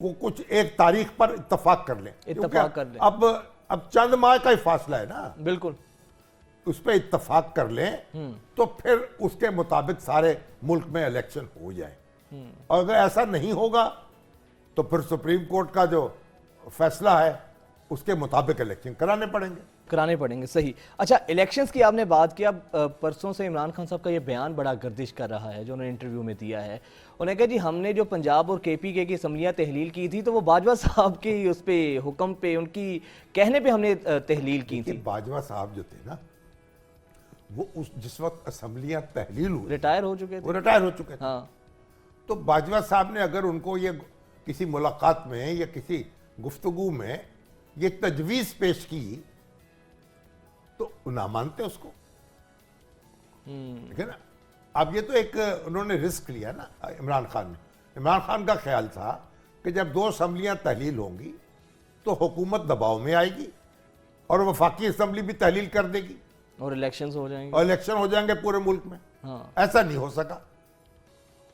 वो कुछ एक तारीख पर इत्तेफाक कर लें, इत्तेफाक कर लें। अब चंद माह का ही फासला है ना, बिल्कुल उस पर इत्तेफाक कर लें तो फिर उसके मुताबिक सारे मुल्क में इलेक्शन हो जाए। और अगर ऐसा नहीं होगा तो फिर सुप्रीम कोर्ट का जो फैसला है उसके मुताबिक इलेक्शन कराने पड़ेंगे। सही। अच्छा, इलेक्शंस की आपने बात किया, परसों से इमरान खान साहब का ये बयान बड़ा गर्दिश कर रहा है जो उन्होंने इंटरव्यू में दिया है। उन्होंने कहा जी हमने जो पंजाब और केपीके की असम्बलियाँ तहलील की थी तो वो बाजवा साहब की उस पे हुक्म पे, उनकी कहने पे हमने तहलील की थी। बाजवा साहब जो थे ना, वो उस जिस वक्त असम्बलियाँ तहलील हुई रिटायर हो चुके थे। वो रिटायर हो चुके थे। हाँ। तो बाजवा साहब ने अगर उनको ये किसी मुलाकात में या किसी गुफ्तगू में ये तजवीज़ पेश की तो ना मानते उसको, ठीक है ना। अब ये तो एक उन्होंने रिस्क लिया ना इमरान खान ने। इमरान खान का ख्याल था कि जब 2 असम्बलियां तहलील होंगी तो हुकूमत दबाव में आएगी और वफाकी असम्बली भी तहलील कर देगी और इलेक्शंस हो जाएंगे, और इलेक्शन हो जाएंगे पूरे मुल्क में। हाँ। ऐसा नहीं हो सका,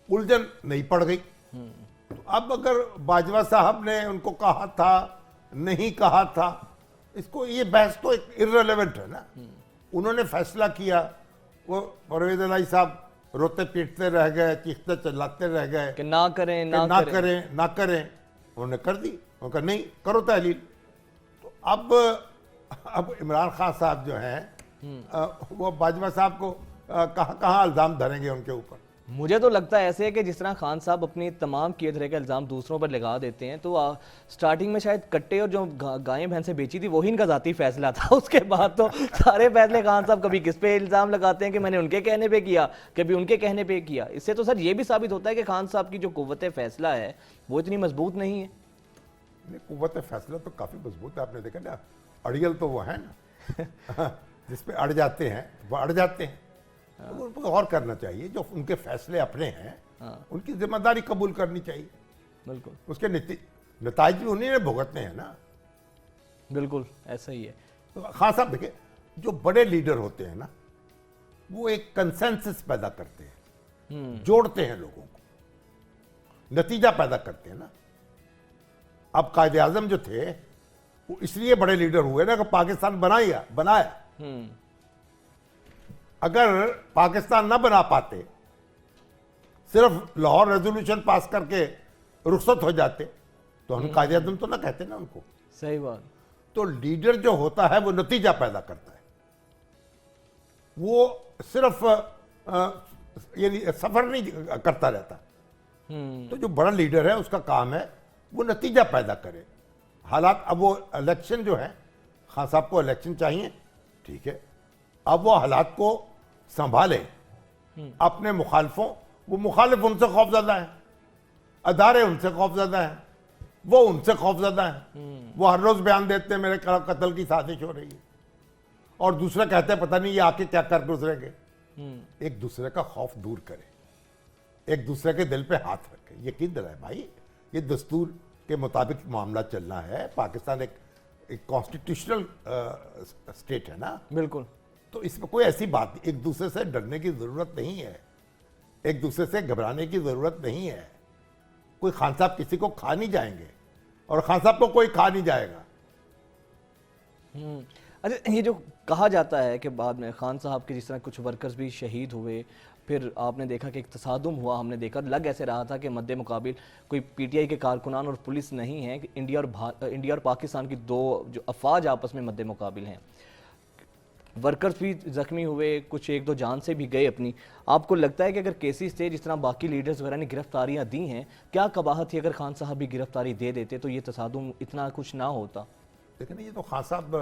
उलझन नहीं पड़ गई। तो अब अगर बाजवा साहब ने उनको कहा था, नहीं कहा था, इसको ये बहस तो एक इर्रेलेवेंट है ना। उन्होंने फैसला किया, वो परवेज इलाही साहब रोते पीटते रह गए, चीखते चिल्लाते रह गए कि ना करें ना करें। उन्होंने कर दी, उनका नहीं करो तहलील। तो अब इमरान खान साहब जो हैं वो बाजवा साहब को कहाँ इल्ज़ाम धरेंगे उनके ऊपर। मुझे तो लगता है ऐसे है कि जिस तरह खान साहब अपनी तमाम किए तरह के इल्ज़ाम दूसरों पर लगा देते हैं, तो स्टार्टिंग में शायद कट्टे और जो गायें भैंसें बेची थी वही इनका ज़ाती फैसला था। उसके बाद तो सारे फैसले खान साहब कभी किस पे इल्ज़ाम लगाते हैं कि मैंने उनके कहने पे किया, कभी उनके कहने पे किया। इससे तो सर ये भी साबित होता है कि खान साहब की जो कुव्वत फैसला है वो इतनी मजबूत नहीं है। कुव्वत फैसला तो काफ़ी मजबूत है। आपने देखा ना, अड़ियल तो वो है ना जिस पे अड़ जाते हैं वो अड़ जाते हैं। तो उनको गौर करना चाहिए, जो उनके फैसले अपने हैं उनकी जिम्मेदारी कबूल करनी चाहिए। बिल्कुल, उसके नतीजे भी उन्हीं ने भुगतने हैं ना। बिल्कुल ऐसा ही है। तो खान साहब देखिए, जो बड़े लीडर होते हैं ना वो एक कंसेंसस पैदा करते हैं, जोड़ते हैं लोगों को, नतीजा पैदा करते हैं ना। अब कायदे आजम जो थे वो इसलिए बड़े लीडर हुए ना कि पाकिस्तान बनाया। अगर पाकिस्तान ना बना पाते, सिर्फ लाहौर रेजोल्यूशन पास करके रुखसत हो जाते तो हम कायदे आज़म तो ना कहते ना उनको। सही बात। तो लीडर जो होता है वो नतीजा पैदा करता है, वो सिर्फ यानी सफर नहीं करता रहता। तो जो बड़ा लीडर है उसका काम है वो नतीजा पैदा करे। हालात, अब वो इलेक्शन जो है, खान साहब को इलेक्शन चाहिए, ठीक है। अब वो हालात को संभाले, अपने मुखालफों, वो मुखालिफ उनसे खौफज़दा है, अदारे उनसे खौफज़दा है, वो उनसे खौफज़दा है। वो हर रोज़ बयान देते हैं मेरे कत्ल की साजिश हो रही है, और दूसरे कहते हैं पता नहीं ये आके क्या कर गुजरेंगे। एक दूसरे का खौफ दूर करे, एक दूसरे के दिल पे हाथ रखे, यकीन दिलाए भाई ये दस्तूर के मुताबिक मामला चलना है। पाकिस्तान एक कॉन्स्टिट्यूशनल स्टेट है ना। बिल्कुल। तो इसमें कोई ऐसी बात नहीं, एक दूसरे से डरने की ज़रूरत नहीं है, एक दूसरे से घबराने की ज़रूरत नहीं है। कोई खान साहब किसी को खा नहीं जाएंगे और खान साहब को कोई खा नहीं जाएगा। अच्छा, ये जो कहा जाता है कि बाद में खान साहब के जिस तरह कुछ वर्कर्स भी शहीद हुए, फिर आपने देखा कि एक तसादुम हुआ, हमने देखा लग ऐसे रहा था कि मद्दे मुकाबिल कोई पीटीआई के कारकुनान और पुलिस नहीं है, कि इंडिया और पाकिस्तान की दो जो अफवाज आपस में मद्दे मुकाबिल हैं। वर्कर्स भी जख्मी हुए, कुछ एक दो जान से भी गए अपनी। आपको लगता है कि अगर केसेस थे जिस तरह बाकी लीडर्स वगैरह ने गिरफ्तारियां दी हैं, क्या कबाहत थी अगर खान साहब भी गिरफ्तारी दे देते तो ये तसादुम इतना कुछ ना होता? लेकिन ये तो खान साहब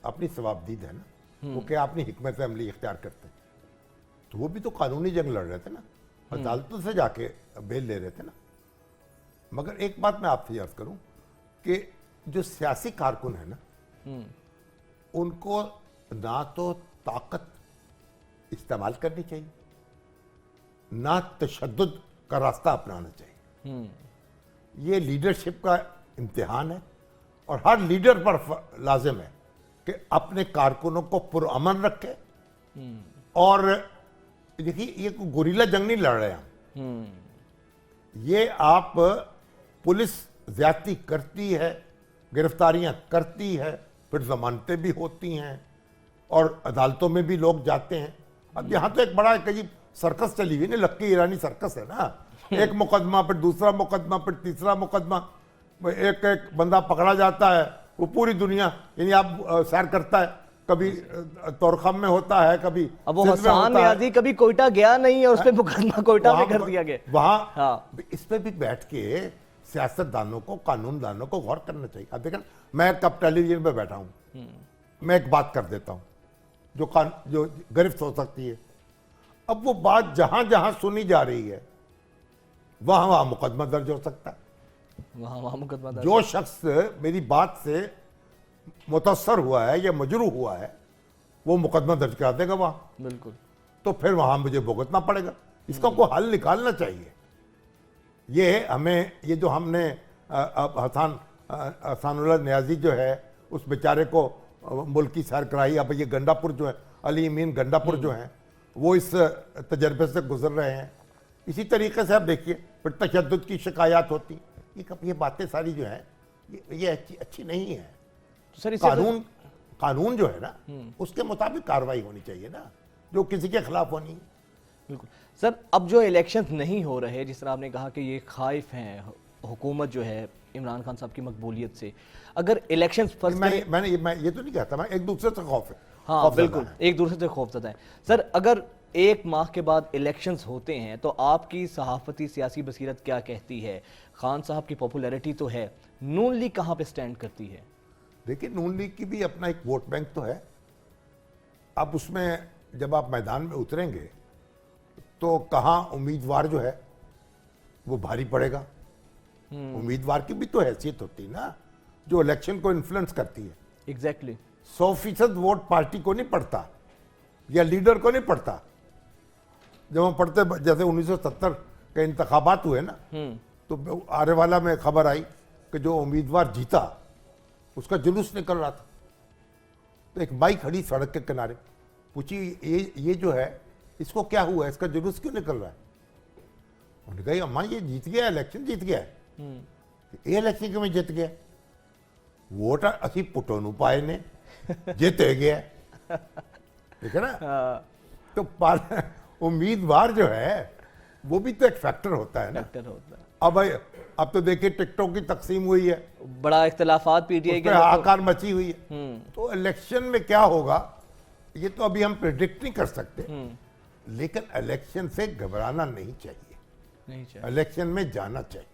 अपनी सवाबदीद है ना, वो क्या अपनी हिकमत अमली इख्तियार करते हैं। तो वो भी तो कानूनी जंग लड़ रहे थे ना, अदालतों से जाके बेल ले रहे थे ना। मगर एक बात मैं आपसे अर्ज करूं कि जो सियासी कारकुन है ना, उनको ना तो ताकत इस्तेमाल करनी चाहिए, ना तशद्दुद का रास्ता अपनाना चाहिए। ये लीडरशिप का इम्तिहान है और हर लीडर पर लाजिम है कि अपने कारकुनों को पुरअमन रखे। और देखिए, ये कोई गुरीला जंग नहीं लड़ रहे हम, ये आप पुलिस ज्यादती करती है, गिरफ्तारियां करती है, फिर जमानतें भी होती हैं और अदालतों में भी लोग जाते हैं। अब यहाँ तो एक बड़ा कहीं सर्कस चली हुई ना, लक्की ईरानी सर्कस है ना। एक मुकदमा फिर दूसरा मुकदमा फिर तीसरा मुकदमा, एक एक बंदा पकड़ा जाता है, वो पूरी दुनिया यानी आप सैर करता है, कभी तोरखम में होता है, कभी अब वो सिंध में हसन होता है। नियाजी कभी कोयटा गया नहीं है, उस पे मुकदमा कोयटा में कर दिया गया। वहां हाँ। इस पे भी बैठ के सियासतदानों को, कानूनदानों को गौर करना चाहिए। अब देखें, मैं कब टेलीविजन पे बैठा हूं, मैं एक बात कर देता हूं जो गिरफ्त हो सकती है। अब वो बात जहां जहां सुनी जा रही है वहां वहां मुकदमा दर्ज हो सकता है। वहां मुकदमा दर्ज। जो शख्स मेरी बात से मुतअस्सर हुआ है या मजरूह हुआ है, वो मुकदमा दर्ज करा देगा वहां, बिल्कुल। तो फिर वहां मुझे भुगतना पड़ेगा। इसका कोई हल निकालना चाहिए। ये हमें, ये जो हमने अब हसानुल्लाह नियाजी जो है, उस बेचारे को मुल्क की सैर कराई। अब ये गंडापुर जो है, अली अमीन गंडापुर जो है, वो इस तजर्बे से गुजर रहे हैं। इसी तरीके से आप देखिए, फिर तशद्दुद की शिकायत होती। ये बातें सारी जो है, ये अच्छी नहीं है। तो सर इससे कानून जो है ना, उसके मुताबिक कार्रवाई होनी चाहिए ना, जो किसी के खिलाफ होनी है। बिल्कुल सर, अब जो इलेक्शंस नहीं हो रहे, जिस तरह आपने कहा कि ये खाइफ हैं हुकूमत जो है इमरान खान साहब की मकबूलियत से, अगर इलेक्शंस फर्स्ट मैं ये तो नहीं कहता, मैं एक दूसरे से खौफ है। हाँ बिल्कुल, एक दूसरे से खौफजदा है। सर अगर एक माह के बाद इलेक्शंस होते हैं तो आपकी सहाफती सियासी बसीरत क्या कहती है? खान साहब की पॉपुलैरिटी तो है, नून लीग कहाँ पे स्टैंड करती है? देखिए, नून लीग की भी अपना एक वोट बैंक तो है। अब उसमें जब आप मैदान में उतरेंगे तो कहाँ उम्मीदवार जो है वो भारी पड़ेगा। उम्मीदवार की भी तो हैसियत होती है ना, जो इलेक्शन को इन्फ्लुएंस करती है। एग्जैक्टली 100% वोट पार्टी को नहीं पड़ता या लीडर को नहीं पड़ता। जब हम पढ़ते, जैसे 1970 के इंतखाबात हुए ना, तो आरेवाला में खबर आई कि जो उम्मीदवार जीता उसका जुलूस निकल रहा था। तो एक बाई खड़ी सड़क के किनारे, पूछी ये जो है इसको क्या हुआ, इसका जुलूस क्यों निकल रहा है? उन्होंने कहा अम्मा ये जीत गया, इलेक्शन जीत गया है। ये इलेक्शन क्यों जीत गया? वोट असी पुटोनू पाए ने, जीते गया। ठीक है ना। तो उम्मीदवार जो है वो भी तो एक फैक्टर होता है ना। फैक्टर होता है। अब भाई, अब तो देखिए टिकटों की तकसीम हुई है, बड़ा इख्तलाफात पीटीआई के हाहाकार मची हुई है। तो इलेक्शन में क्या होगा ये तो अभी हम प्रेडिक्ट नहीं कर सकते, लेकिन इलेक्शन से घबराना नहीं चाहिए, नहीं चाहिए। इलेक्शन में जाना चाहिए।